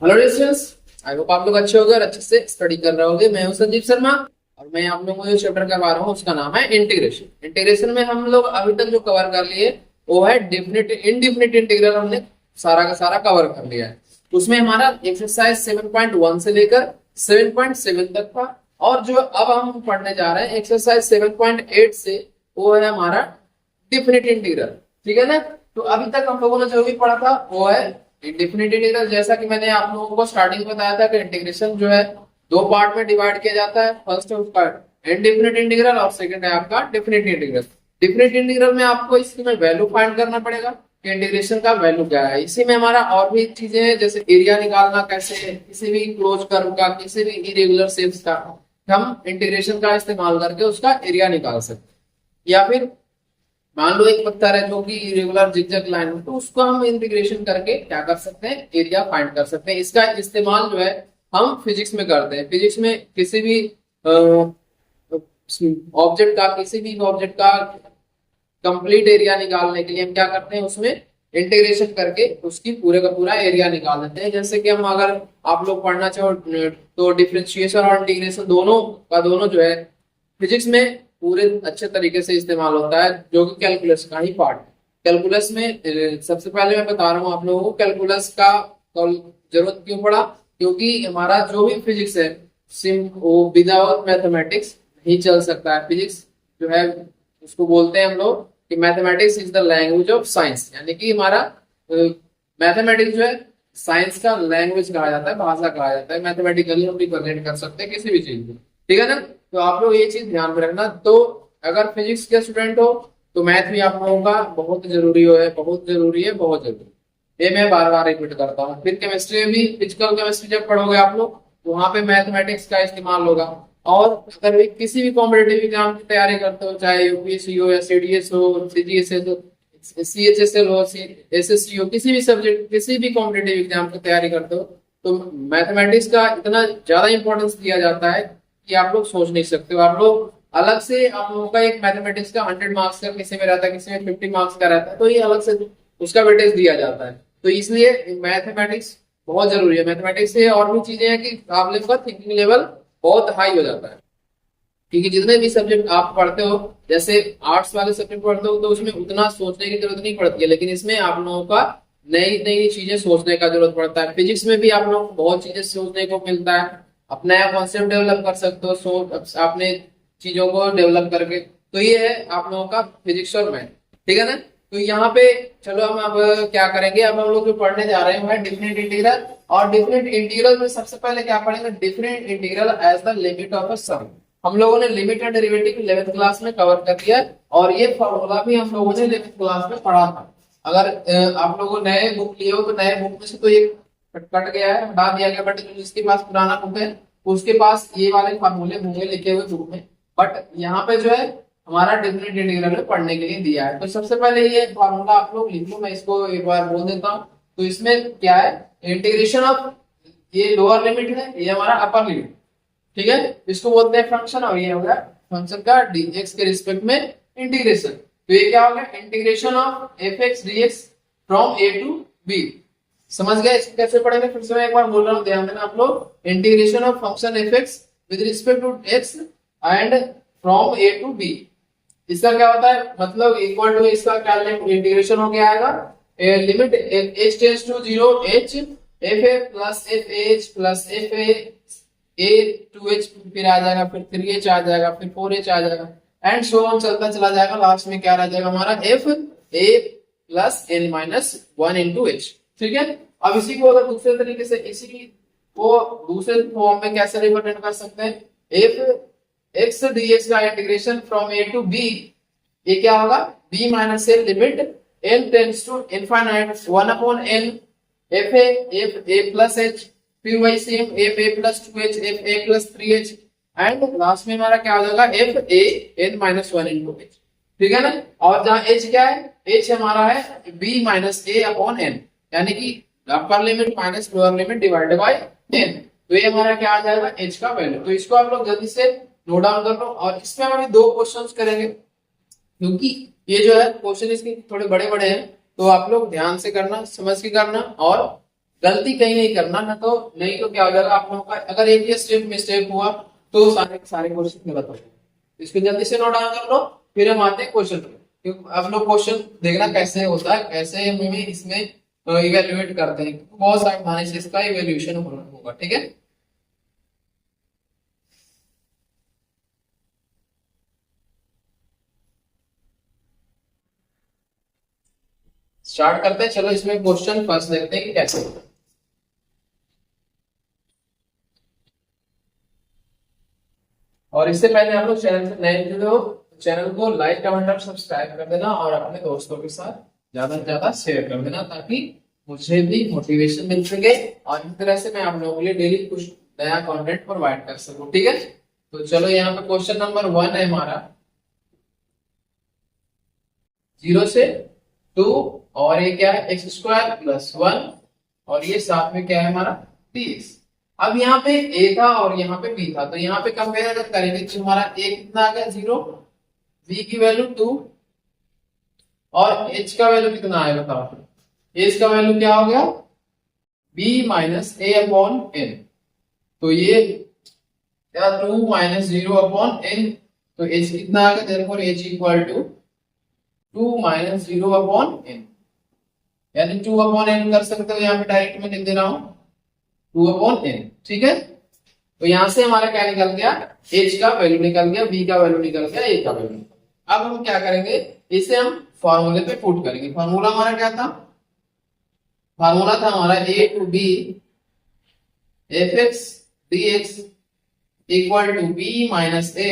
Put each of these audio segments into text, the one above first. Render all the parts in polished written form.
Hello students, I hope आप लोग अच्छे होंगे और अच्छे से स्टडी कर रहे होंगे। मैं हूं संदीप शर्मा और मैं आप लोगों को जो चैप्टर करवा रहा हूँ उसका नाम है इंटीग्रेशन। इंटीग्रेशन में हम लोग अभी तक जो कवर कर लिए वो है डिफिनिट इनडिफिनिट इंटीग्रल। हमने सारा का सारा कवर कर लिया है। उसमें हमारा एक्सरसाइज 7.1 से लेकर 7.7 तक था और जो अब हम पढ़ने जा रहे हैं एक्सरसाइज 7.8 से वो है हमारा डिफिनिट इंटीग्रल। ठीक है ना। तो अभी तक हम लोगों ने जो भी पढ़ा था वो है इंडेफिनिट इंटीग्रल। जैसा कि मैंने आप लोगों को स्टार्टिंग में बताया था कि इंटीग्रेशन जो है दो पार्ट में डिवाइड किया जाता है। फर्स्ट है उसका इनडेफिनिट इंटीग्रल और सेकंड है आपका डेफिनिट इंटीग्रल। डेफिनिट इंटीग्रल में आपको इसमें वैल्यू फाइंड करना पड़ेगा कि इंटीग्रेशन का वैल्यू क्या है। इसी में हमारा और भी चीजें हैं, जैसे एरिया निकालना कैसे है, किसी भी क्लोज कर्व का, किसी भी इरेगुलर शेप्स का हम इंटीग्रेशन का इस्तेमाल करके उसका एरिया निकाल सकते हैं। या फिर मान लो एक पत्थर है जो कि इरेगुलर जिगजैग लाइन है, तो उसको हम इंटीग्रेशन करके क्या कर सकते हैं, एरिया फाइंड कर सकते हैं। इसका इस्तेमाल जो है हम फिजिक्स में करते हैं। फिजिक्स में किसी भी ऑब्जेक्ट का कंप्लीट एरिया निकालने के लिए हम क्या करते हैं, उसमें इंटीग्रेशन करके उसकी पूरे का पूरा एरिया निकाल देते हैं। जैसे कि हम अगर आप लोग पढ़ना चाहो तो डिफरेंशिएशन और इंटीग्रेशन दोनों जो है फिजिक्स में पूरे अच्छे तरीके से इस्तेमाल होता है, जो कि कैलकुलस का ही पार्ट है। कैलकुलस में सबसे पहले मैं बता रहा हूँ आप लोगों को कैलकुलस का जरूरत क्यों पड़ा, क्योंकि हमारा जो भी फिजिक्स है वो विदाउट मैथमेटिक्स नहीं चल सकता है। फिजिक्स जो है उसको बोलते हैं हम लोग कि mathematics is the language of science, यानी कि हमारा मैथमेटिक्स जो है साइंस का लैंग्वेज कहा जाता है, भाषा कहा जाता है। मैथमेटिकली हम रिप्रेजेंट कर सकते हैं किसी भी चीज को। ठीक है ना। तो आप लोग ये चीज ध्यान में रखना। तो अगर फिजिक्स के स्टूडेंट हो तो मैथ भी आप लोगों का बहुत जरूरी है, बहुत जरूरी है, बहुत जरूरी। ये मैं बार बार रिपीट करता हूँ। फिर केमिस्ट्री में भी, फिजिकल केमिस्ट्री जब पढ़ोगे आप लोग तो वहां पे मैथमेटिक्स का इस्तेमाल होगा। और अगर भी किसी भी कॉम्पिटेटिव एग्जाम की तैयारी करते हो, चाहे यूपीएससी हो या सीडीएस हो, सीजीएस हो, सीएचएसएल हो, एसएससी हो, किसी भी सब्जेक्ट किसी भी कॉम्पिटेटिव एग्जाम की तैयारी करते हो तो मैथमेटिक्स का इतना ज्यादा इंपॉर्टेंस दिया जाता है कि आप लोग सोच नहीं सकते हो। आप लोग अलग से आप लोगों का एक मैथमेटिक्स का 100 मार्क्स का किसी में रहता है, किसी में 50 मार्क्स का रहता है, तो ये अलग से उसका वेटेज दिया जाता है। तो इसलिए मैथमेटिक्स बहुत जरूरी है। मैथमेटिक्स से और भी चीजें हैं कि आप लोग का थिंकिंग लेवल बहुत हाई हो जाता है। क्योंकि जितने भी सब्जेक्ट आप पढ़ते हो, जैसे आर्ट्स वाले सब्जेक्ट पढ़ते हो तो उसमें उतना सोचने की जरूरत नहीं पड़ती है, लेकिन इसमें आप लोगों का नई नई चीजें सोचने का जरूरत पड़ता है। फिजिक्स में भी आप लोग बहुत चीजें सोचने को मिलता है, आप नया कॉन्सेप्ट डेवलप कर सकते हो आपने चीजों को डेवलप करके। तो ये है आप लोगों का फिजिक्स और मैथ। ठीक है ना। तो यहाँ पे चलो हम अब क्या करेंगे, अब हम लोग जो पढ़ने जा रहे हैं डिफरेंट इंटीग्रल। और डिफरेंट इंटीग्रल में सबसे पहले क्या पढ़ेंगे, different integral as the limit of a sum. हम लोगों ने limit and derivative 11th class में कवर कर दिया और ये फॉर्मूला भी हम लोगों ने 11th क्लास में पढ़ा था। अगर आप लोगों नए बुक लिए हो तो नए बुक में से तो ये कट गया है, हटा दिया गया, बट जिसके पास पुराना बुक है उसके पास ये वाले फार्मूले होंगे लिखे हुए बुक में। बट यहाँ पे जो है हमारा डिफरेंट इंटीग्रल में पढ़ने के लिए दिया है। तो सबसे पहले ये फार्मूला आप लोग लिख लो, मैं इसको एक बार बोल देता हूँ। तो इसमें क्या है, इंटीग्रेशन ऑफ, ये लोअर लिमिट है, ये हमारा अपर लिमिट। ठीक है, इसको बोलते हैं फंक्शन और ये होगा फंक्शन का dx के रिस्पेक्ट में इंटीग्रेशन। तो ये क्या होगा, integration of F X D X from A to B. समझ गए इसको कैसे पढ़ेंगे, फिर से मैं एक बार बोल रहा हूँ, ध्यान देना आप लोग। Integration of function F X with respect to X and from A to B. इसका क्या होता है, मतलब इक्वल टू, इसका क्या इंटीग्रेशन हो गया आएगा, limit h tends to 0 h F A plus F H plus F A two H, फिर आ जाएगा, फिर 3h आ जाएगा, फिर 4h आ जाएगा, एंड सो ऑन चलता चला जाएगा। लास्ट में क्या रह जाएगा हमारा, F A plus N minus 1 into H. ठीक है। अब इसी को अगर दूसरे तरीके से, इसी को दूसरे फॉर्म में कैसे रिप्रेजेंट कर सकते हैं, एफ एक्स डीएक्स का integration from A to B, ये क्या होगा, B minus A limit N tends to infinite 1 upon N F A plus H, फिर वही same F A plus 2h F A plus 3h, and last में हमारा क्या हो जाएगा, F A N minus 1 into H. ठीक है ना। और जहां h क्या है, h हमारा है b माइनस ए अपॉन एन, यानी कि upper limit minus lower limit divided by n। तो ये हमारा क्या आ जाएगा, h का वैल्यू। तो इसको आप लोग जल्दी से नोट डाउन कर लो। और इसमें हम अभी 2 क्वेश्चंस करेंगे, क्योंकि ये जो है क्वेश्चन इसके थोड़े बड़े बड़े हैं, तो आप लोग ध्यान से करना, समझ के करना और गलती कहीं नहीं करना, ना तो नहीं तो क्या हो जाएगा आप लोगों का, अगर एक ही स्टेप मिस्टेक हुआ तो सारे सारे क्वेश्चन गलत हो जाएंगे। इसको जल्दी से नोट डाउन कर लो, फिर हम आते हैं क्वेश्चन पे। क्योंकि आप लोग क्वेश्चन देखना कैसे होता है, कैसे में इसमें इवेल्युएट करते हैं, बहुत सावधानी से इसका इवेल्यूएशन होगा, ठीक है। स्टार्ट करते हैं, चलो इसमें क्वेश्चन फर्स्ट देखते हैं कि कैसे होता है। और इससे पहले आप लोग चैनल से नए जुड़े हो, चैनल को लाइक कमेंट और सब्सक्राइब कर देना, और अपने दोस्तों के साथ ज्यादा से ज्यादा शेयर कर देना, ताकि मुझे भी मोटिवेशन मिल सके और इस तरह से मैं आप लोगों के लिए डेली कुछ नया कंटेंट प्रोवाइड कर सकूं, ठीक है। तो चलो यहाँ पे क्वेश्चन नंबर 1 है हमारा, 0 से 2, और ये क्या है, एक्स स्क्वायर प्लस 1, और ये साथ में क्या है हमारा 30। अब यहाँ पे a था और यहाँ पे b था, तो यहाँ पे कंपेयर अगर करेंगे तो हमारा a कितना आ गया 0, b की वैल्यू 2, और h का वैल्यू कितना आएगा बताओ। h का वैल्यू क्या हो गया, b minus a upon n, तो ये क्या 2 माइनस 0 अपॉन n, तो h कितना आ गया, therefore h equal to 2 minus 0 upon n, यानी 2 अपॉन n कर सकते हो, यहाँ पे डायरेक्ट में लिख दे रहा हूं 2 अपॉन n, ठीक है। तो यहां से हमारा क्या निकल गया, h का वैल्यू निकल गया, b का वैल्यू निकल गया, a का वैल्यू। अब हम क्या करेंगे, इसे हम फॉर्मूले पे पुट करेंगे। फॉर्मूला हमारा क्या था, फॉर्मूला था हमारा a to b fx dx equal to b minus a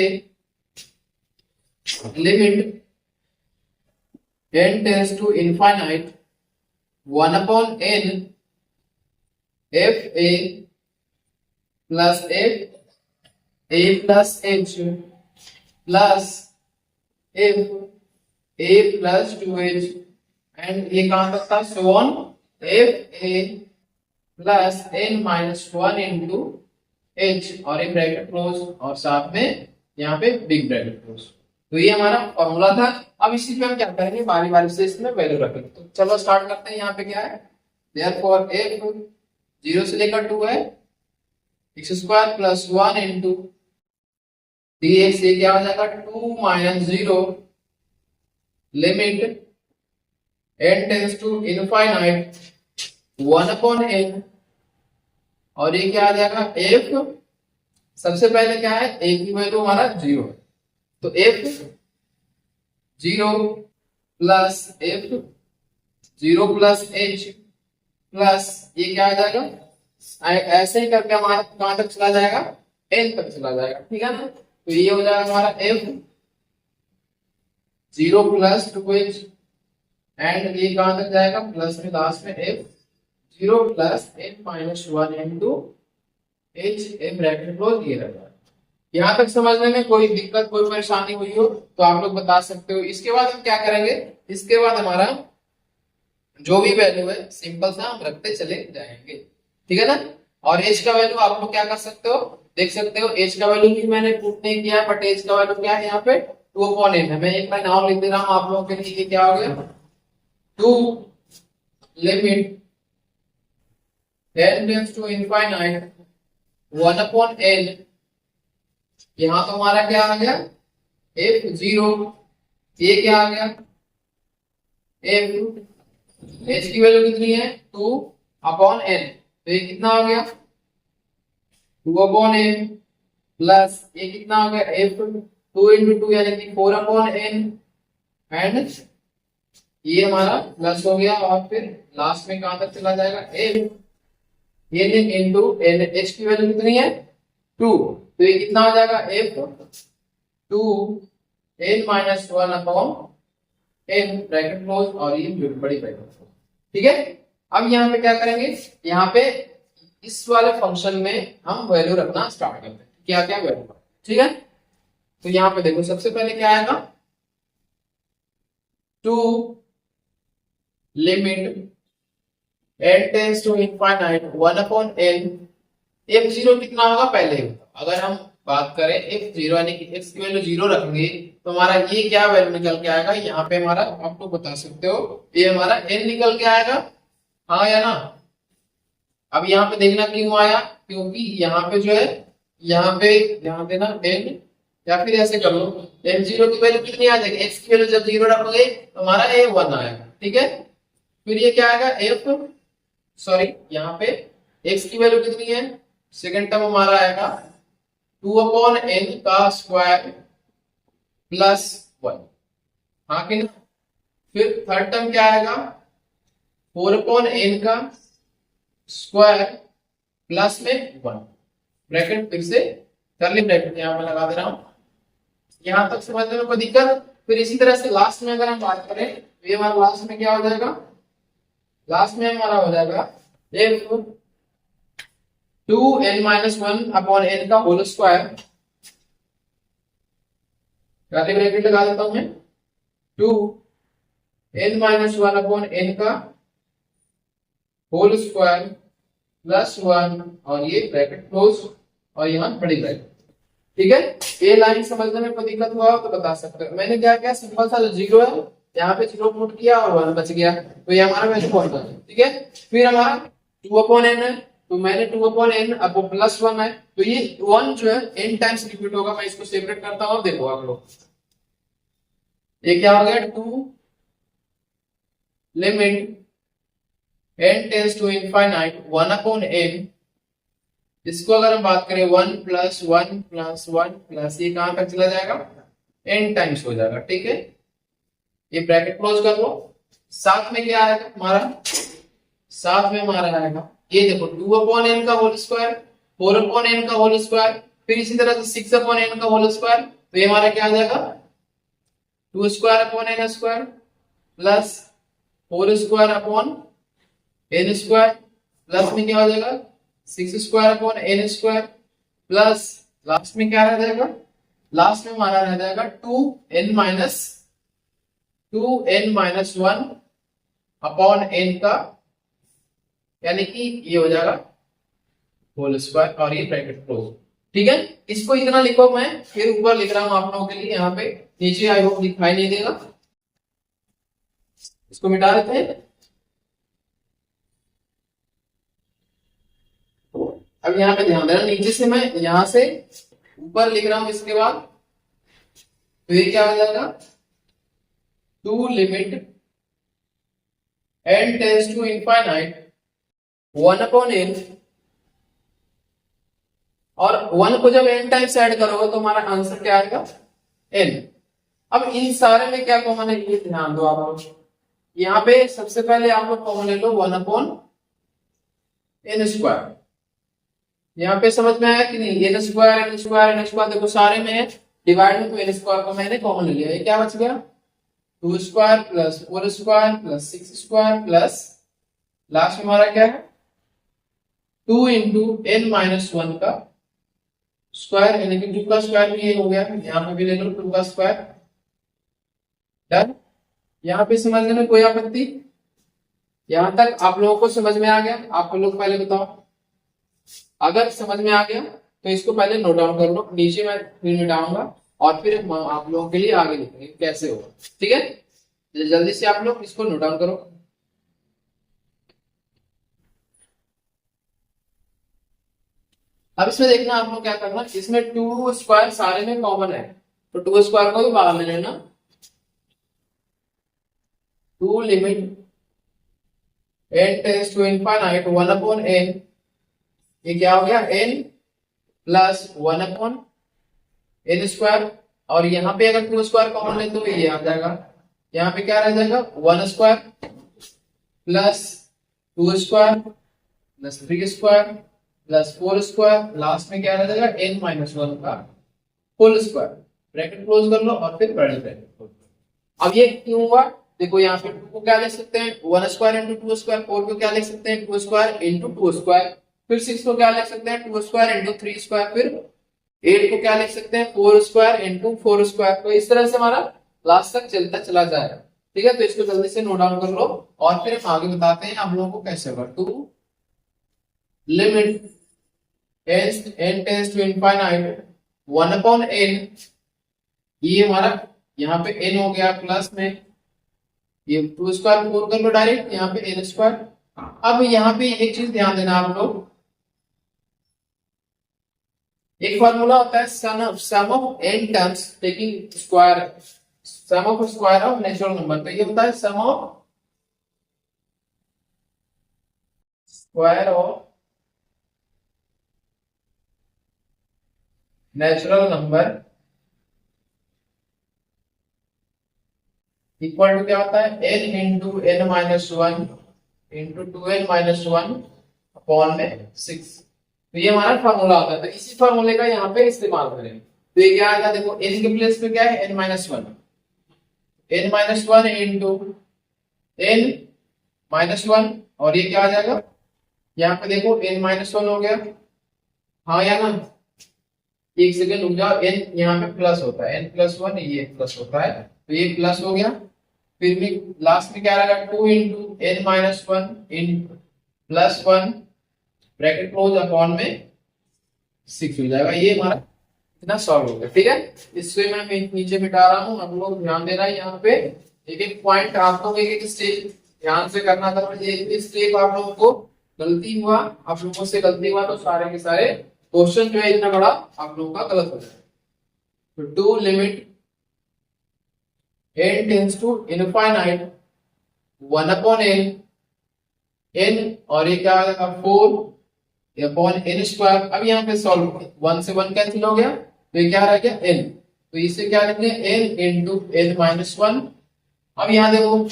limit n tends to infinite 1 upon n f a plus f a plus h plus f a plus 2h, and ये कहां तक था, so on f a plus n minus 1 into h, और एक bracket close, और साथ में यहाँ पे बिग ब्रैकेट क्लोज। तो ये हमारा फॉर्मूला था। अब इसी पे हम क्या करेंगे, बारी बारी से इसमें वैल्यू रखेंगे। तो चलो स्टार्ट करते हैं। यहाँ पे क्या है, देयरफॉर f 0 से लेकर 2 है, X square plus 1 into dx, ये क्या हो जाएगा 2 minus 0 limit n tends to infinite 1 upon n, और ये क्या आ जाएगा f, सबसे पहले क्या है, a की वैल्यू हमारा 0 है, तो f 0 plus f 0 plus h plus ये क्या आ जाएगा, ऐसे ही करके हमारा कहां तक चला जाएगा, n तक चला जाएगा, ठीक है ना। तो ये हो जाएगा हमारा f 0 प्लस 2h, एंड ये कहां तक जाएगा, प्लस में लास्ट में f 0 plus n minus 1 into h, A bracket close, ये रहेगा। यहाँ तक समझने में कोई दिक्कत, कोई परेशानी हुई हो तो आप लोग बता सकते हो। इसके बाद हम क्या करेंगे, इसके बाद हमारा जो भी वैल्यू है सिंपल सा हम रखते चले जाएंगे, ठीक है ना। और एच का वैल्यू आप लोग क्या कर सकते हो, देख सकते हो, एच का वैल्यू भी मैंने पुट नहीं किया है, बट एच का वैल्यू क्या है यहाँ पे 2 अपॉन n है। मैं एक बार नाम लिख दे रहा हूँ आप लोगों के लिए, क्या हो गया 2 limit n tends to infinite 1 upon n, यहां तो हमारा क्या आ गया f0, ये क्या आ गया f, h की वैल्यू कितनी है 2 अपॉन n, तो ये कितना हो गया 2 अपॉन n, प्लस ये कितना हो गया f 2 इंटू 2 यानी कि 4 अपॉन n, एंड ये हमारा प्लस हो गया, और फिर लास्ट में कहां तक चला जाएगा f, ये इंटू n, h की वैल्यू कितनी है 2, तो ये कितना हो जाएगा f 2 n minus 1 upon n bracket close, और ये बड़ी ब्रैकेट क्लोज, ठीक है। अब यहाँ पे क्या करेंगे, यहाँ पे इस वाले फंक्शन में हम वैल्यू रखना स्टार्ट करते हैं, क्या क्या वैल्यू, ठीक है। तो यहाँ पे देखो सबसे पहले क्या आएगा 2 limit n tends to infinite 1 upon n, f0 कितना होगा पहले, अगर हम बात करें f0 यानी कि x की वैल्यू 0 रखेंगे तो हमारा ये क्या वैल्यू निकल के आएगा, यहाँ पे हमारा आप लोग बता सकते हो, ये हमारा n निकल के आएगा, हाँ या ना, अब यहाँ पे देखना क्यों आया, क्योंकि यहाँ पे जो है, यहाँ पे ध्यान देना n, या फिर ऐसे कर लो m0 की वैल्यू कितनी आ जाएगी, x की वैल्यू जब 0 रखोगे तो हमारा a1 आएगा, ठीक है। फिर ये क्या आएगा f, सॉरी यहाँ पे x की वैल्यू कितनी है, सेकंड टर्म हमारा आएगा 2/n का स्क्वायर प्लस 1, हाँ कि नहीं। फिर थर्ड टर्म क्या आएगा, 4/n का स्क्वायर प्लस में 1, ब्रैकेट फिर से करली ब्रैकेट यहां पे लगा दे रहा हूं। यहां तक समझने में कोई दिक्कत। फिर इसी तरह से लास्ट में अगर हम बात करें तो ये हमारा लास्ट में क्या हो जाएगा, लास्ट में हमारा हो जाएगा f 2n-1/n का होल स्क्वायर, करली ब्रैकेट लगा देता हूं मैं, 2n-1/n का होल स्क्वायर प्लस 1, और ये ब्रैकेट क्लोज, और यहाँ बड़ी ब्रैकेट, ठीक है। ये लाइन समझने में कोई दिक्कत हुआ हो तो बता सकते हो। मैंने क्या किया, सिंपल सा जो 0 है यहाँ पे 0 पुट किया और 1 बच गया, तो ये हमारा वैल्यू पहुंच गया, ठीक है। फिर हमारा 2/n है, तो मैंने 2/n अब प्लस 1 है, तो ये 1 जो है n टाइम्स रिपीट होगा। मैं इसको सेपरेट करता हूँ, देखो आप लोग, ये क्या हो गया, 2 limit n tends to infinite 1/n, इसको अगर हम बात करें 1 + 1 + 1 प्लस, ये कहां तक चला जाएगा, n टाइम्स हो जाएगा, ठीक है। ये ब्रैकेट क्लोज कर लो। साथ में क्या आएगा हमारा, साथ में हमारा आएगा ये देखो 2/n का होल स्क्वायर, 4/n का होल स्क्वायर, फिर इसी तरह से 6/n का होल स्क्वायर, तो ये हमारा क्या आ जाएगा, 2^/n² प्लस 4^/n² प्लस में क्या हो जाएगा 6^/n² प्लस लास्ट में क्या रह जाएगा, लास्ट में हमारा रह जाएगा 2n-1/n का, यानी कि ये हो जाएगा होल स्क्वायर, और ये ब्रैकेट क्लोज, ठीक है। इसको इतना लिखो, मैं फिर ऊपर लिख रहा हूं आप लोगों के लिए, यहाँ पे नीचे आई होप दिखाई नहीं देगा, इसको मिटा देते हैं। अब यहाँ पे ध्यान देना, नीचे से मैं यहां से ऊपर लिख रहा हूं, इसके बाद तो ये क्या हो जाएगा, 2 limit n tends to infinite 1/n, और 1 को जब n टाइम्स ऐड करोगे तो हमारा आंसर क्या आएगा, n। अब इन सारे में क्या कॉमन है, ये ध्यान दो आप लोग। यहाँ पे सबसे पहले आप लोग कॉमन ले लो 1/n²। यहाँ पे समझ में आया कि नहीं, n², देखो सारे में है, डिवाइड में तो n² को मैंने कॉमन ले लिया, ये क्या बच गया, 2² + 4² + 6² प्लस लास्ट में हमारा क्या है 2 × n-1 का स्क्वायर, यानी कि 2 का स्क्वायर भी ये हो गया, यहाँ पे भी ले लो 2 का स्क्वायर, डन। यहाँ पे समझने में कोई आपत्ति, यहां तक आप लोगों को समझ में आ गया। आप लोग पहले बताओ, अगर समझ में आ गया तो इसको पहले नोट डाउन कर लो, नीचे मैं फिर मिटाऊंगा और फिर आप लोगों के लिए आगे लिखेंगे कैसे होगा, ठीक है। जल्दी से आप लोग इसको नोट डाउन करो। अब इसमें देखना आप लोग क्या करना, इसमें 2² सारे में कॉमन है, तो 2² को भी बाहर ले लेना। 2 limit n tends to infinite 1/n, ये क्या हो गया n प्लस 1/n², और यहाँ पे अगर 2² कॉमन ले तो ये आ जाएगा, यहाँ पे क्या रह जाएगा 1² प्लस 2² प्लस 3² प्लस 4², लास्ट में क्या रह जाएगा n-1 का होल स्क्वायर, ब्रैकेट क्लोज कर लो और फिर बड़े ब्रैकेट क्लोज। अब ये क्यों हुआ, देखो यहाँ पे 2 को क्या लिख सकते हैं 1² × 2², 4 को क्या लिख सकते हैं 2² × 2², फिर 6 को क्या लिख सकते हैं 2² × 3², फिर 8 को क्या लिख सकते हैं 4² × 4²। तो इस तरह से हमारा लास्ट तक चलता चला जाएगा, ठीक है। तो इसको जल्दी से नोट डाउन कर लो और फिर हम आगे बताते हैं आप लोगों को कैसे होगा। 2 limit n tends to infinite 1/n, ये हमारा यहाँ पे n हो गया प्लस में ये 2² 4 कर लो डायरेक्ट, यहाँ पे n² अब यहाँ पे एक चीज ध्यान देना आप लोग, एक फॉर्मूला होता है sum of n terms taking square, sum of square of natural number. तो ये होता है sum of square of natural number equal to क्या होता है, n into n minus one into 2n minus one upon में 6। तो ये हमारा फॉर्मूला होता है। तो इसी फॉर्मूले का यहाँ पे इस्तेमाल करें। तो ये क्या आएगा, देखो n के प्लेस पे क्या है, n minus one, n minus one into n minus one, और ये क्या आ जाएगा, यहाँ पे देखो n माइनस वन हो गया, हाँ या ना, एक सेकेंड रुक जाओ, n यहाँ पे प्लस होता है, n प्लस वन, ये प्लस होता है, तो ये प्लस हो गया। फिर भी लास्ट में क्या रहेगा, 2 into n minus one in plus one bracket close upon में 6 हो जाएगा। ये हमारा इतना सॉल्व हो गया, ठीक है। इससे मैं नीचे मिटा रहा हूँ, आप लोग ध्यान देना है यहाँ पे, एक एक पॉइंट आप लोग एक एक स्टेप ध्यान से करना था। एक स्टेप आप लोगों को गलती हुआ, आप लोगों से गलती हुआ तो सारे के सारे क्वेश्चन जो है इतना बड़ा आप लोगों का गलत हो जाएगा। तो two limit n tends to infinite 1 upon n और ये क्या आ जाएगा 4 अपॉन n स्क्वायर। अब यहाँ पे सॉल्व, 1 से 1 कैंसिल हो गया, तो ये क्या रह गया n, तो इसे क्या लिखते हैं n into n minus one. अब यहाँ देखो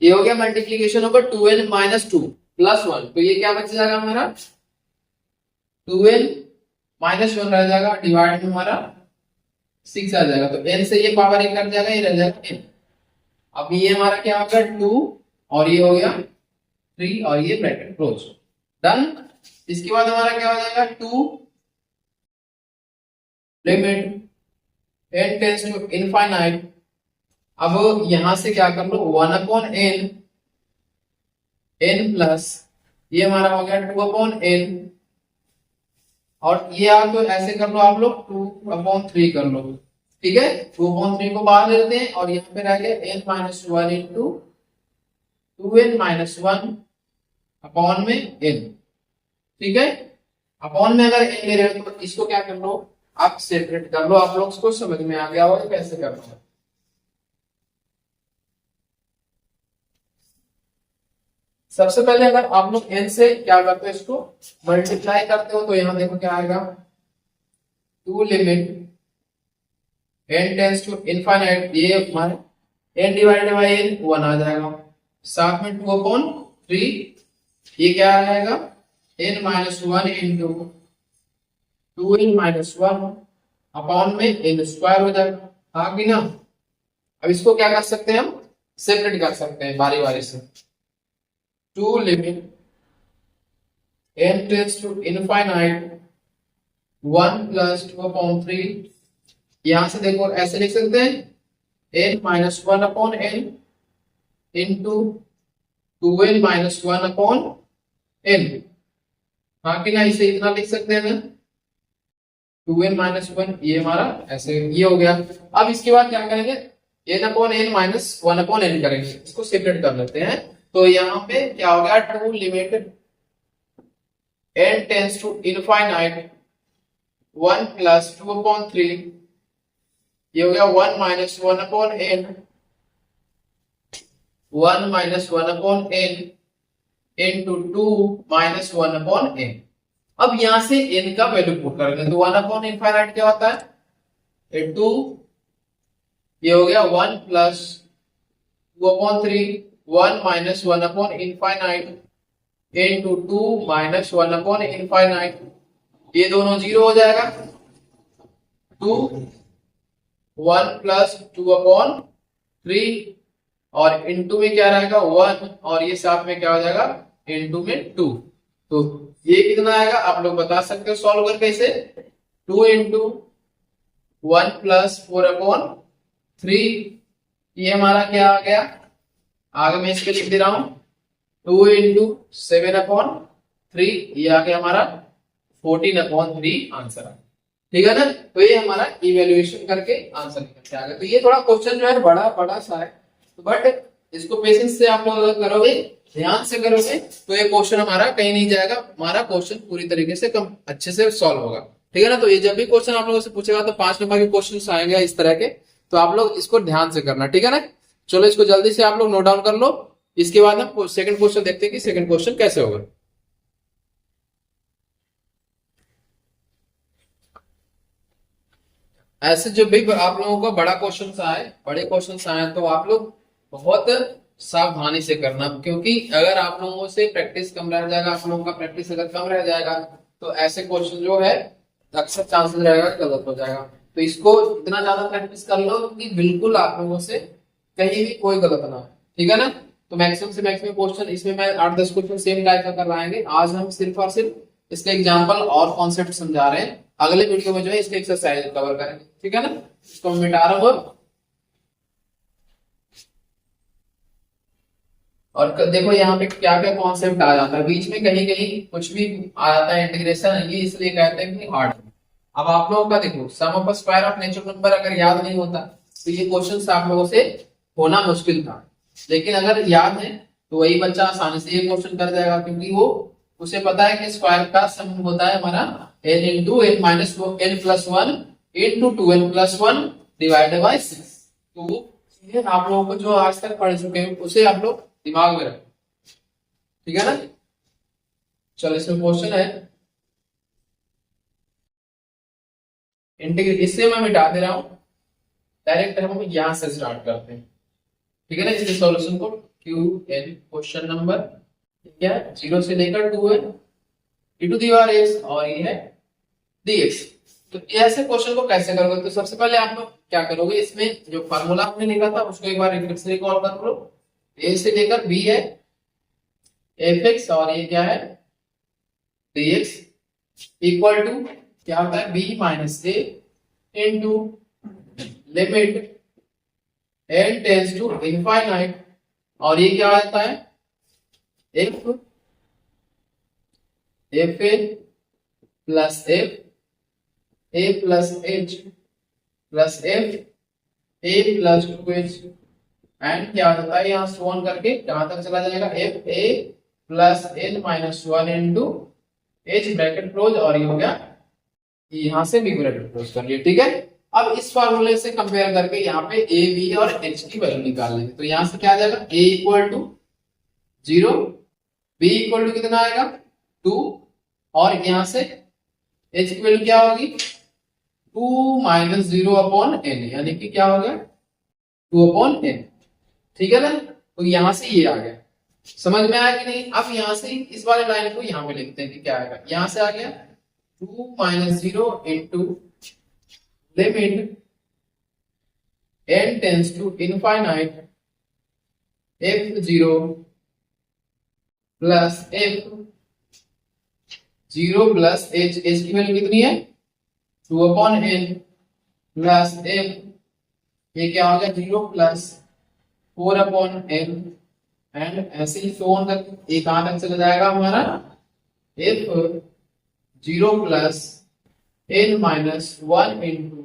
ये हो गया मल्टीप्लीकेशन होगा 2n minus two plus one, तो ये क्या बच जाएगा हमारा 2n माइनस वन रह जाएगा, डिवाइड में हमारा 6 आ जाएगा। तो n से ये पावर एक कट जाएगा, ये रह जाएगा n। अब ये हमारा क्या हो गया 2 और ये हो गया 3 और ये ब्रैकेट क्लोज, डन। इसके बाद हमारा क्या हो जाएगा 2 limit n tends to infinite. अब यहां से क्या कर लो 1 अपॉन n, n प्लस ये हमारा हो गया 2 अपॉन n, और ये आप तो ऐसे कर लो आप लोग 2 अपॉन 3 कर लो, ठीक है। 2 अपॉन 3 को बाहर ले लेते हैं और यहाँ पे रह गया n minus one into 2n minus one upon में n, ठीक है। अपॉन में अगर n ले रहे हो तो इसको क्या कर लो, आप सेपरेट कर लो, आप लोग इसको समझ में आ गया होगा कैसे करना है। सबसे पहले अगर आप लोग n से क्या करते हो, इसको मल्टीप्लाई करते हो, तो यहां देखो क्या आएगा 2 limit n tends to infinite, ये हमारे n डिवाइडेड बाय n 1 आ जाएगा, साथ में 2 अपॉन 3, ये क्या आ जाएगा n minus one into 2n minus one upon में n स्क्वायर हो जाएगा, हाँ कि ना। अब इसको क्या कर सकते हैं, हम सेपरेट कर सकते हैं बारी बारी से। 2 limit n tends to infinite 1 plus 2 upon 3, यहां से देखो ऐसे लिख सकते हैं n minus one upon n into 2n minus one upon n, हाँ कि ना, इसे इतना लिख सकते हैं ना 2n माइनस वन, ये हमारा ऐसे ये हो गया। अब इसके बाद क्या करेंगे n upon n minus one upon n करेंगे, इसको सेपरेट कर लेते हैं। तो यहाँ पे क्या हो गया 2 limit n tends to infinite 1 plus 2 upon 3, ये हो गया 1 minus one upon n, 1 minus one upon n into 2 minus one upon n। अब यहां से n का वैल्यू पुट करेंगे, तो 1 अपॉन इनफाइनाइट क्या होता है 2, ये हो गया 1 plus 2 upon 3, 1 minus one upon infinite into 2 minus one upon infinite, ये दोनों जीरो हो जाएगा, 2 1 प्लस 2 अपॉन 3 और इनटू में क्या रहेगा 1 और ये साथ में क्या हो जाएगा इनटू में 2। तो ये कितना आएगा आप लोग बता सकते हो सॉल्व करके इसे, 2 इंटू 1 प्लस 4 अपॉन 3, ये हमारा क्या आ गया, आगे मैं इसके लिख दे रहा हूं 2 इंटू 7 अपॉन 3, ये आ गया हमारा 14 अपॉन 3 आंसर आ, ठीक है ना। तो ये हमारा इवेल्युएशन करके आंसर निकल के आ गया। तो ये थोड़ा क्वेश्चन जो है बड़ा सा है, बट इसको पेशेंस से आप लोग अगर करोगे ध्यान से करोगे तो ये क्वेश्चन हमारा कहीं नहीं जाएगा, हमारा क्वेश्चन पूरी तरीके से कम अच्छे से सॉल्व होगा। ठीक है ना। तो ये जब भी क्वेश्चन आप लोगों से पूछेगा तो 5 नंबर के क्वेश्चन आएंगे इस तरह के, तो आप लोग इसको ध्यान से करना। ठीक है ना। चलो इसको जल्दी से आप लोग नोट डाउन कर लो। इसके बाद हम सेकंड क्वेश्चन देखते हैं कि सेकंड क्वेश्चन कैसे होगा। ऐसे जब भी आप लोगों को बड़े क्वेश्चन आए तो आप लोग बहुत सावधानी से करना, क्योंकि अगर आप लोगों से प्रैक्टिस कम रह जाएगा, आप लोगों का प्रैक्टिस अगर कम रह जाएगा तो ऐसे क्वेश्चन जो है अक्सर चांसेस रहेगा गलत हो जाएगा। तो इसको इतना ज्यादा प्रैक्टिस कर लो कि बिल्कुल आप लोगों से कहीं भी कोई गलत ना हो। ठीक है ना। तो मैक्सिमम से मैक्सिमम क्वेश्चन इसमें मैं 8-10 क्वेश्चन सेम टाइप का करवाएंगे। आज हम सिर्फ और सिर्फ इसके एग्जाम्पल और कॉन्सेप्ट समझा रहे हैं, अगले वीडियो में जो है इसके एक्सरसाइज कवर करेंगे। ठीक है ना। इसको मैं मिटा रहा हूं। और देखो यहाँ पे क्या क्या कॉन्सेप्ट आ जाता है बीच में, कहीं कहीं कुछ भी आ जाता है इंटीग्रेशन, ये इसलिए कहते हैं कि हार्ड। अब आप लोगों का देखो sum of square of natural number अगर याद नहीं होता तो ये क्वेश्चन आप लोगों से होना मुश्किल था, लेकिन अगर याद है तो वही बच्चा आसानी से ये क्वेश्चन कर जाएगा, क्योंकि वो उसे पता है कि स्क्वायर का सम होता है हमारा n into n minus n plus one into 2n plus one divided by 6। तो ये आप लोगों को जो आज तक पढ़ चुके हैं उसे आप लोग दिमाग में रखें। ठीक है ना। चलो इसमें क्वेश्चन है इंटीग्रेट, इससे मैं मिटा दे रहा हूं, डायरेक्ट हम यहां से स्टार्ट करते हैं। ठीक है ना। इसके सॉल्यूशन को QN क्वेश्चन नंबर क्या है 0 से लेकर 2n e to the power x और ये है dx। तो ऐसे क्वेश्चन को कैसे करोगे, तो सबसे पहले आप लोग क्या करोगे, इसमें जो फार्मूला आपने लिखा था उसको एक बार फिर से रिकॉल कर लो। a से लेकर b है fx और ये क्या है dx इक्वल टू क्या होता है b minus a into limit n tends to infinite और ये क्या आता है f a plus f a plus h plus f a plus 2h and क्या होता है यहाँ सोन करके कहां तक चला जाएगा f a plus n minus one into h bracket close और ये हो गया यहाँ से b ब्रैकेट क्लोज कर लिया। ठीक है। अब इस फार्मूले से कंपेयर करके यहाँ पे a b और h की वैल्यू निकाल लेंगे। तो यहाँ से क्या आ जाएगा a equal to 0, b equal to कितना आएगा 2 और यहाँ से h की वैल्यू क्या होगी 2 माइनस 0 अपॉन n, यानी कि क्या हो गया 2 अपॉन n। ठीक है ना। तो यहां से ये आ गया, समझ में आया कि नहीं। अब यहां से इस वाले लाइन को यहां पे लिखते हैं कि क्या आएगा, यहां से आ गया 2 minus 0 into limit n tends to infinite f0 plus f0 plus h की वैल्यू कितनी है 2 अपॉन n प्लस f ये क्या हो गया 0 प्लस 4 अपॉन n एंड ऐसे ही सो ऑन तक ये कहां तक चला जाएगा हमारा f0 plus n minus 1 into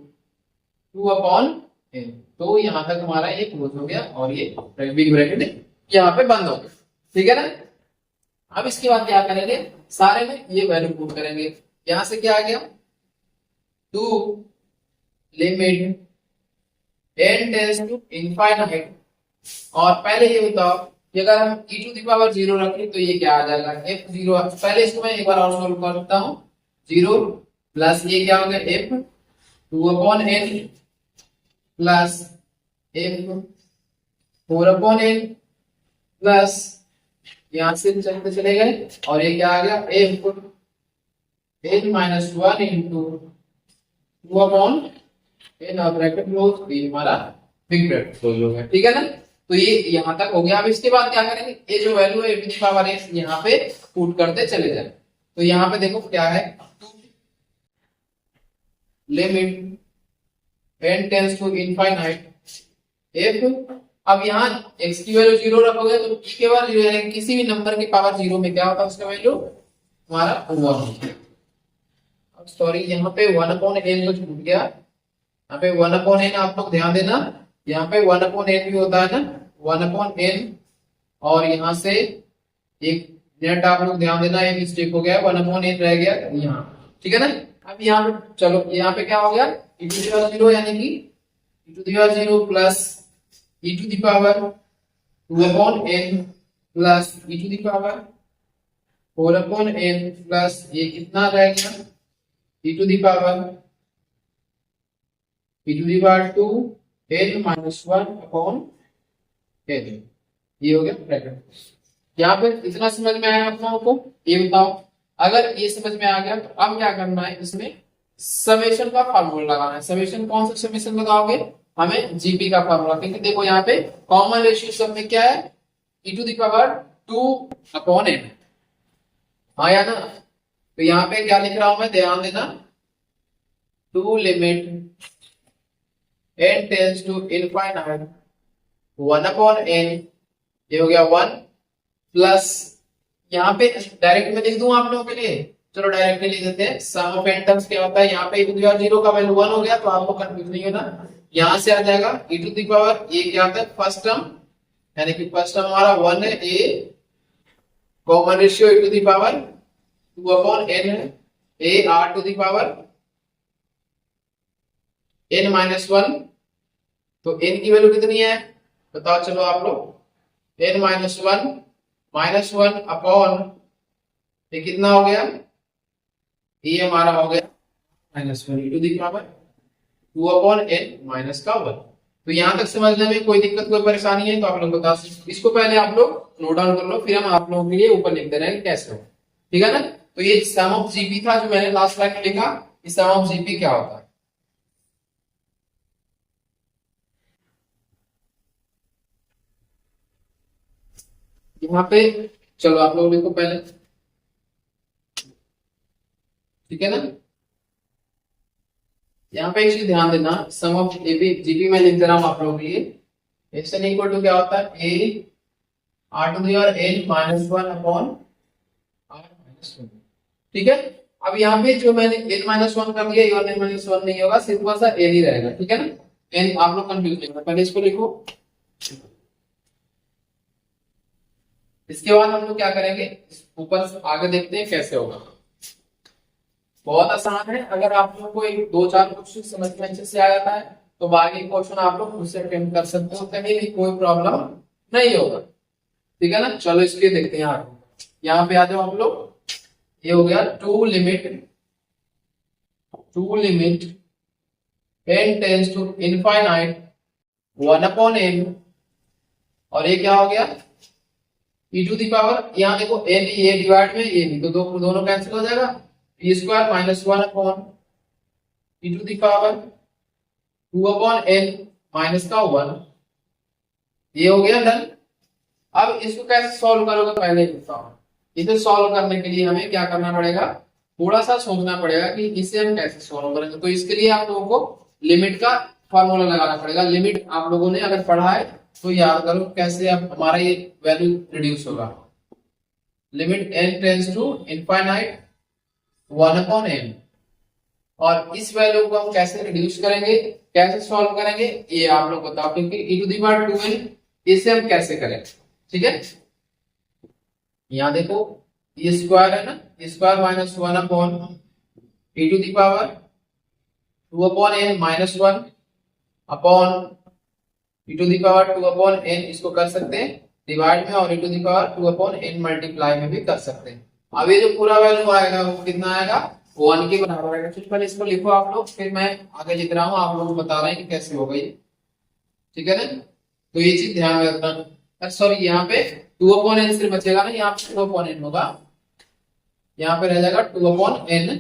2 upon n। तो यहां तक हमारा ये क्लोज हो गया और ये बिग ब्रैकेट यहाँ पे बंद हो गया। ठीक है ना। अब इसके बाद क्या करेंगे, सारे में ये वैल्यू पुट करेंगे। यहां से क्या आ गया 2 limit n tends to infinite और पहले ये बताओ कि अगर हम e टू दी पावर 0 रखें तो ये क्या आ जाएगा f0। पहले इसको मैं एक बार और सॉल्व कर सकता हूं 0 प्लस ये क्या हो गया f 2 upon n plus f 4 upon n plus यहां से चलते चले गए और ये क्या आ गया f n minus 1 into 2 upon n और ब्रैकेट क्लोज, ये हमारा बिग ब्रैकेट क्लोज हो गया। ठीक है ना। तो ये यहां तक हो गया। अब इसके बाद क्या करेंगे, ये जो वैल्यू है e to the power x यहाँ पे पुट करते चले जाए। तो यहाँ पे देखो क्या है limit n tends to infinite f। अब यहाँ x की वैल्यू 0 रखोगे तो e के पावर 0 यानी किसी भी नंबर के पावर 0 में क्या होता है उसका वैल्यू हमारा 1 होता है। अब सॉरी यहाँ पे 1 अपॉन n तो छूट गया, यहाँ पे 1 अपॉन n आप लोग ध्यान देना, यहाँ पे 1 अपॉन n भी होता है ना 1 अपॉन n और यहाँ से एक नेट आप लोग ध्यान देना, एक मिस्टेक हो गया, 1/n रह गया यहाँ, ठीक है ना। अब यहाँ पे चलो, यहाँ पे क्या हो गया, e टू दी पावर 0 यानी कि e to the power 0 plus e to the power 2/n plus e to the power 4/n plus ये कितना रह गया e to the power 2 n minus 1/n, ये हो गया ब्रैकेट। यहाँ पे इतना समझ में आया आप लोगों को, ये बताओ। अगर ये समझ में आ गया तो अब क्या करना है, इसमें समेशन का फार्मूला लगाना है। समेशन कौन सा समेशन लगाओगे, हमें जीपी का फार्मूला, क्योंकि देखो यहाँ पे कॉमन रेशियो सब में क्या है, e to the power 2/n आया ना। तो यहाँ पे क्या लिख रहा हूं मैं, ध्यान देना, 2 limit n tends to infinite 1/n, ये हो गया 1 प्लस, यहाँ पे डायरेक्ट में लिख दूं आप लोगों के लिए, चलो डायरेक्ट में लिख देते हैं। सम ऑफ n टर्म्स क्या होता है, यहाँ पे e टू दी पावर 0 का वैल्यू 1 हो गया, तो आपको कंफ्यूज नहीं होना, यहाँ से आ जाएगा e टू दी पावर, ये क्या होता है फर्स्ट टर्म, यानी कि फर्स्ट टर्म हमारा 1 है, a common ratio e to the power 2/n है, a r to the power n minus 1, तो n की वैल्यू कितनी है बताओ, चलो आप लोग, n माइनस 1 अपॉन ये कितना हो गया, ये हमारा हो गया -1 e to the power 2/n minus का 1। तो यहां तक समझने में कोई दिक्कत कोई परेशानी है तो आप लोग बता सकते, इसको पहले आप लोग नोट डाउन कर लो, फिर हम आप लोगों के लिए ऊपर लिख दे रहे हैं कैसे हो, ठीक है ना। तो ये सम ऑफ जीपी था जो मैंने लास्ट लाइन में लिखा, इस सम ऑफ जीपी क्या होता है, यहाँ पे चलो आप लोग लिखो पहले, ठीक है ना। यहाँ पे एक चीज ध्यान देना, सम ऑफ एपी जीपी में लिख दे रहा हूं आप लोगों के लिए, एक्स एन इक्वल टू क्या होता है, A R to the power n minus 1 upon R minus 1, ठीक है। अब यहाँ पे जो मैंने n माइनस 1 कर दिया, ये n माइनस 1 नहीं होगा, सिर्फ बस n ही रहेगा, ठीक है ना। n आप लोग कंफ्यूज नहीं होना, पहले इसको लिखो, इसके बाद हम लोग क्या करेंगे, ऊपर आगे देखते हैं कैसे होगा। बहुत आसान है, अगर आप लोगों को एक 2-4 क्वेश्चन समझ में अच्छे से आ जाता है तो बाकी क्वेश्चन आप लोग खुद से अटेम्प्ट कर सकते हो, कहीं भी कोई प्रॉब्लम नहीं होगा, ठीक है ना। चलो इसके देखते हैं आगे, यहाँ पे आ जाओ आप लोग, ये हो गया 2 limit n tends to infinite 1/n, और ये क्या हो गया e टू दी पावर, यहाँ देखो n ये डिवाइड में ये भी, तो दोनों कैंसिल हो जाएगा, e square minus 1 upon e to the power 2/n minus का 1, ये हो गया डन। अब इसको कैसे सॉल्व करोगे पहले ही बताओ, इसे सॉल्व करने के लिए हमें क्या करना पड़ेगा, थोड़ा सा सोचना पड़ेगा कि इसे हम कैसे सॉल्व करेंगे। तो इसके लिए आप लोगों को लिमिट का फॉर्मूला लगाना पड़ेगा। लिमिट आप लोगों ने अगर पढ़ा है तो याद करो कैसे अब हमारा ये वैल्यू रिड्यूस होगा। Limit n tends to infinite 1/n, और इस वैल्यू को हम कैसे रिड्यूस करेंगे, कैसे सॉल्व करेंगे, ये आप लोग बताओ, क्योंकि e to the power 2n इसे हम कैसे करें, ठीक है। यहाँ देखो ये स्क्वायर है ना, square minus 1 upon e to the power 2/n minus 1 upon e to the power 2/n, इसको कर सकते हैं डिवाइड में, और e to the power 2/n multiply में भी कर सकते हैं। अब ये जो पूरा वैल्यू आएगा वो कितना आएगा, 1 के बराबर आएगा। तो पहले इसको लिखो आप लोग, फिर मैं आगे लिख रहा हूँ, आप लोग बता रहे हैं कि कैसे होगा ये, ठीक है ना। तो ये चीज ध्यान में रखना, सॉरी यहाँ पे 2/n सिर्फ बचेगा ना, यहाँ पे 2/n होगा, यहाँ पे रह जाएगा 2/n,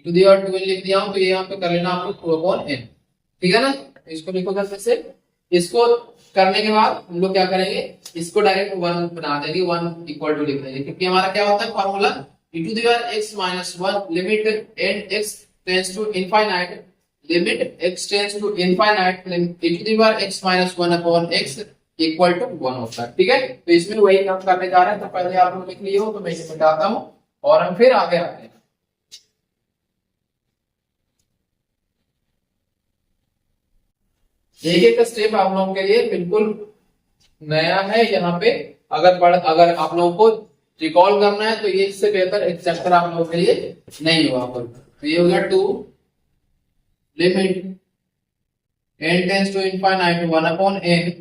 to the power 2n लिख दिया हूं, तो ये यहाँ पे कर लेना आप लोग 2/n, ठीक है ना। तो इसको लिखो जल्दी से, इसको करने के बाद हम लोग क्या करेंगे, इसको डायरेक्ट 1 बना देंगे, 1 इक्वल टू लिख देंगे, क्योंकि हमारा क्या होता है formula, e to the power x minus 1 limit n x tends to infinite, limit x tends to infinite e to the power x minus 1 upon x equal to 1 होता है, ठीक है। तो इसमें वही काम करने जा रहे हैं, तो पहले आप लोग लिख लिए हो, तो मैं इसे मिटाता हूं और हम फिर आगे आते हैं। एक एक स्टेप आप लोगों के लिए बिल्कुल नया है यहाँ पे, अगर आप लोगों को रिकॉल करना है तो ये इससे बेहतर एक चैप्टर आप लोगों के लिए नहीं होगा। तो ये हो गया 2 limit n tends to infinite 1 upon n।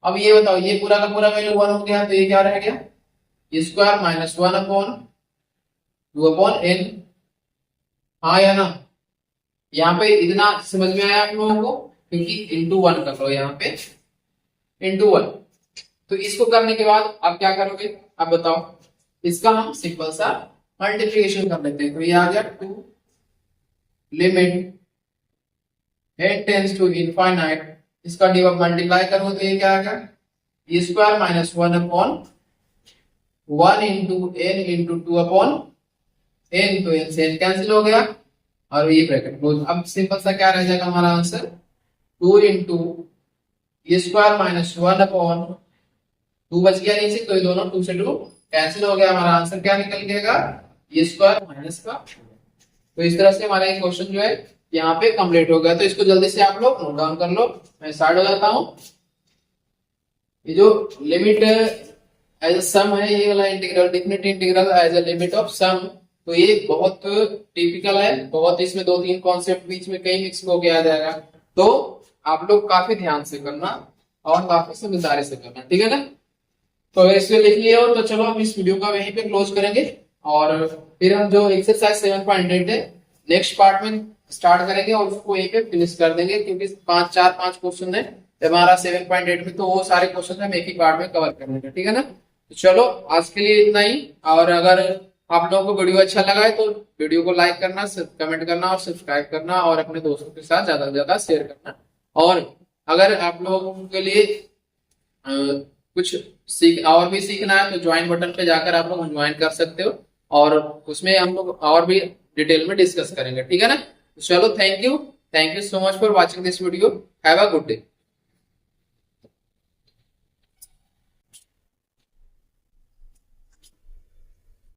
अब ये बताओ, ये पूरा का पूरा वैल्यू 1 हो गया तो ये क्या रह गया, square minus 1 upon 2 upon n। हाँ या ना, यहाँ पे इतना समझ में आया आप लोगों को, क्योंकि इंटू 1 कर लो यहाँ पे, इंटू 1। तो इसको करने के बाद आप क्या करोगे, आप बताओ, इसका हम सिंपल सा मल्टीप्लिकेशन कर लेते हैं। तो ये आ गया 2 limit n tends to infinite, इसका डिवाइड मल्टीप्लाई करो तो ये क्या आ गया, square minus 1 upon 1 into n into 2 upon n। तो n से n कैंसिल हो गया और ये ब्रैकेट क्लोज। अब सिंपल सा क्या रह जाएगा हमारा answer, 2 into square minus 1 upon 2 बच गया नीचे, तो ये दोनों 2 से 2 कैंसिल हो गया। हमारा आंसर क्या निकल गया, ये स्क्वायर माइनस का। तो इस तरह से हमारा ये क्वेश्चन जो है यहाँ पे कंप्लीट हो गया। तो इसको जल्दी से आप लोग नोट डाउन कर लो, मैं स्टार्ट हो जाता हूँ। ये जो लिमिट एज अ सम है, ये वाला integral, definite integral as a limit of sum, तो ये बहुत टिपिकल है, बहुत इसमें 2-3 कॉन्सेप्ट बीच में कहीं मिक्स हो गया जाएगा। तो आप लोग काफी ध्यान से करना और काफी समझदारी से करना, ठीक है ना। तो अगर इसमें लिख लिया हो तो चलो हम इस वीडियो का वहीं पे क्लोज करेंगे और फिर हम जो एक्सरसाइज 7.8 है नेक्स्ट पार्ट में स्टार्ट करेंगे और उसको यहीं पे फिनिश कर देंगे, क्योंकि 5 क्वेश्चन है हमारा 7.8 में, तो वो सारे क्वेश्चन हम एक ही पार्ट में कवर कर लेंगे, ठीक है ना। तो चलो आज के लिए इतना ही। और अगर आप लोगों को वीडियो अच्छा लगा है तो वीडियो को लाइक करना, कमेंट करना और सब्सक्राइब करना और अपने दोस्तों के साथ ज्यादा से ज्यादा शेयर करना। और अगर आप लोगों के लिए कुछ और भी सीखना है तो ज्वाइन बटन पे जाकर आप लोग ज्वाइन कर सकते हो और उसमें हम लोग और भी डिटेल में डिस्कस करेंगे, ठीक है ना। चलो, thank you so much for watching this video. Have a good day.